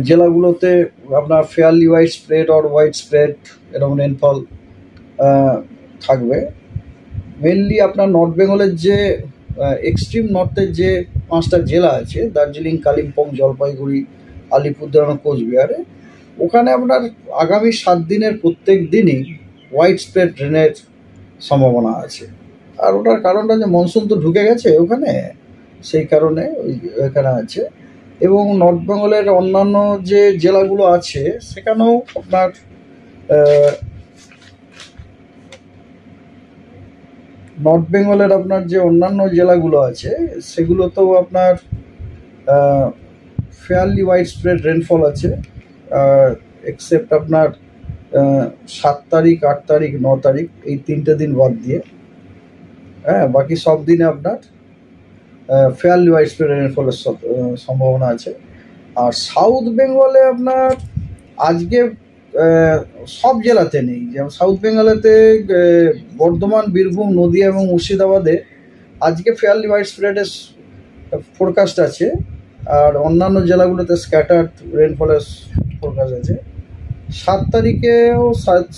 জেলাগুলোতে আপনার fairly white spread or white spread এরকম রেনফল থাকবে। মেনলি আপনার নর্থ বেঙ্গলের যে এক্সট্রিম নর্থের যে 5টা জেলা আছে, দার্জিলিং, কালিম্পং, জলপাইগুড়ি, আলিপুরদুয়ার, কোচবিহারে, ওখানে আপনার আগামী 7 দিনের প্রত্যেক দিনই হোয়াইট স্প্রেড রেনের সম্ভাবনা আছে। আর ওটার কারণটা যে মনসুন তো ঢুকে গেছে ওখানে, সেই কারণে ওইখানে আছে। এবং নর্থ বেঙ্গলের অন্যান্য যে জেলাগুলো আছে সেখানেও আপনার নর্থ বেঙ্গলের আপনার যে অন্যান্য জেলাগুলো আছে সেগুলোতেও আপনার ফেয়ারলি হোয়াইট স্প্রেড রেনফল আছে, এক্সেপ্ট আপনার 7 তারিখ, 8 তারিখ, 9 তারিখ, এই 3টে দিন বাদ দিয়ে। বাকি সব দিনে আপনার ফেয়ারলি হোয়াইট স্প্রেড রেনফলের সম্ভাবনা আছে। আর সাউথ বেঙ্গলে আপনার আজকে সব জেলাতে নেই, যেমন সাউথ বেঙ্গলেতে বর্ধমান, বীরভূম, নদিয়া এবং মুর্শিদাবাদে আজকে ফেয়ারলি হোয়াইট স্প্রেডের ফোরকাস্ট আছে। আর অন্যান্য জেলাগুলোতে স্ক্যাটার্ড রেনফলের ফোরকাস্ট আছে। 7 তারিখেও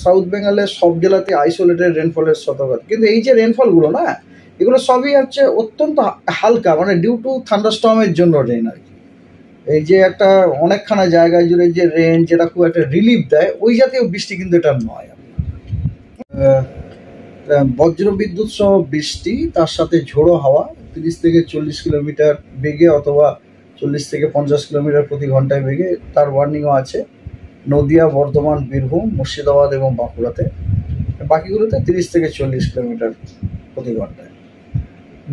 সাউথ বেঙ্গলের সব জেলাতে আইসোলেটেড রেনফলের সতর্কতা। কিন্তু এই যে রেনফলগুলো না, এগুলো সবই হচ্ছে অত্যন্ত হালকা, মানে ডিউ টু থান্ডারস্টর্মের জন্য রেন আর কি। এই যে একটা অনেকখানা জায়গায় জুড়ে যে রেন, যেটা খুব একটা রিলিফ দেয়, ওই জাতীয় বৃষ্টি কিন্তু এটা নয়। বজ্রবিদ্যুৎ সহ বৃষ্টি, তার সাথে ঝোড়ো হাওয়া 30 থেকে 40 কিলোমিটার বেগে অথবা 40 থেকে 50 কিলোমিটার প্রতি ঘন্টায় বেগে, তার ওয়ার্নিংও আছে নদিয়া, বর্ধমান, বীরভূম, মুর্শিদাবাদ এবং বাঁকুড়াতে। বাকিগুলোতে 30 থেকে 40 কিলোমিটার প্রতি ঘন্টায়।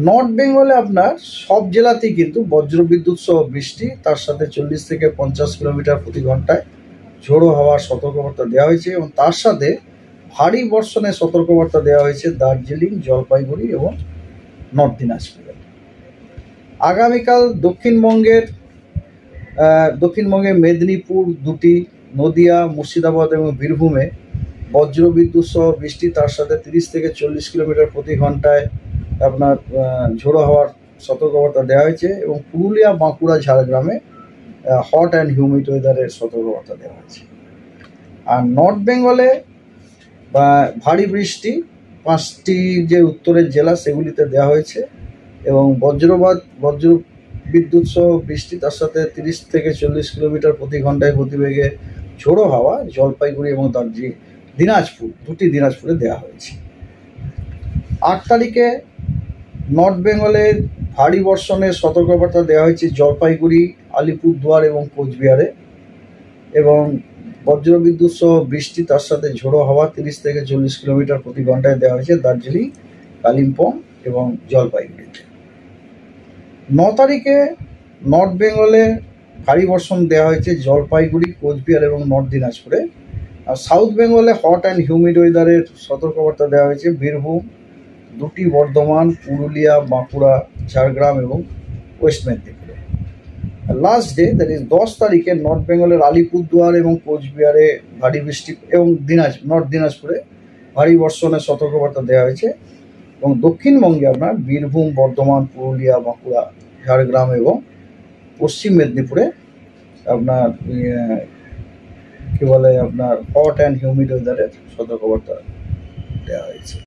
নর্থ বেঙ্গলে আপনার সব জেলাতেই কিন্তু বজ্রবিদ্যুৎ সহ বৃষ্টি, তার সাথে 40 থেকে 50 কিলোমিটার প্রতি ঘন্টায় ঝোড়ো হাওয়ার সতর্কবার্তা দেওয়া হয়েছে। এবং তার সাথে ভারী বর্ষণের সতর্কবার্তা দেওয়া হয়েছে দার্জিলিং, জলপাইগুড়ি এবং নর্থ দিনাজপুরে। আগামীকাল দক্ষিণবঙ্গে মেদিনীপুর 2টি, নদিয়া, মুর্শিদাবাদ এবং বীরভূমে বজ্রবিদ্যুৎ সহ বৃষ্টি, তার সাথে 30 থেকে 40 কিলোমিটার প্রতি ঘন্টায় আপনার ঝোড়ো হওয়ার সতর্কবার্তা দেওয়া হয়েছে। এবং পুরুলিয়া, বাঁকুড়া, ঝাড়গ্রামে হট অ্যান্ড হিউমিড ওয়েদারের সতর্কবার্তা দেওয়া হয়েছে। আর নর্থ বেঙ্গলে ভারী বৃষ্টি 5টি যে উত্তরের জেলা সেগুলিতে দেওয়া হয়েছে। এবং বজ্রবিদ্যুৎ সহ বৃষ্টি, তার সাথে 30 থেকে 40 কিলোমিটার প্রতি ঘন্টায় গতিবেগে ঝোড়ো হাওয়া জলপাইগুড়ি এবং দিনাজপুর, 2টি দিনাজপুরে দেওয়া হয়েছে। 8 তারিখে নর্থ বেঙ্গলের ভারী বর্ষণের সতর্কবার্তা দেওয়া হয়েছে জলপাইগুড়ি, আলিপুরদুয়ার এবং কোচবিহারে। এবং বজ্রবিদ্যুৎ সহ বৃষ্টি, তার সাথে ঝোড়ো হাওয়া 30 থেকে 40 কিলোমিটার প্রতি ঘন্টায় দেওয়া হয়েছে দার্জিলিং, কালিম্পং এবং জলপাইগুড়িতে। 9 তারিখে নর্থ বেঙ্গলে ভারী বর্ষণ দেওয়া হয়েছে জলপাইগুড়ি, কোচবিহার এবং নর্থ দিনাজপুরে। আর সাউথ বেঙ্গলে হট অ্যান্ড হিউমিড ওয়েদারের সতর্কবার্তা দেওয়া হয়েছে বীরভূম, 2টি, বর্ধমান, পুরুলিয়া, বাঁকুড়া, ঝাড়গ্রাম এবং ওয়েস্ট মেদিনীপুরে। লাস্ট ডে, দ্যাট ইজ 10 তারিখে নর্থ বেঙ্গলের আলিপুরদুয়ার এবং কোচবিহারে ভারী বৃষ্টি এবং নর্থ দিনাজপুরে ভারী বর্ষণের সতর্কবার্তা দেওয়া হয়েছে। এবং দক্ষিণবঙ্গে আপনার বীরভূম, বর্ধমান, পুরুলিয়া, বাঁকুড়া, ঝাড়গ্রাম এবং পশ্চিম মেদিনীপুরে আপনার কি বলে আপনার হট অ্যান্ড হিউমিড ওয়েদারের সতর্কবার্তা দেওয়া হয়েছে।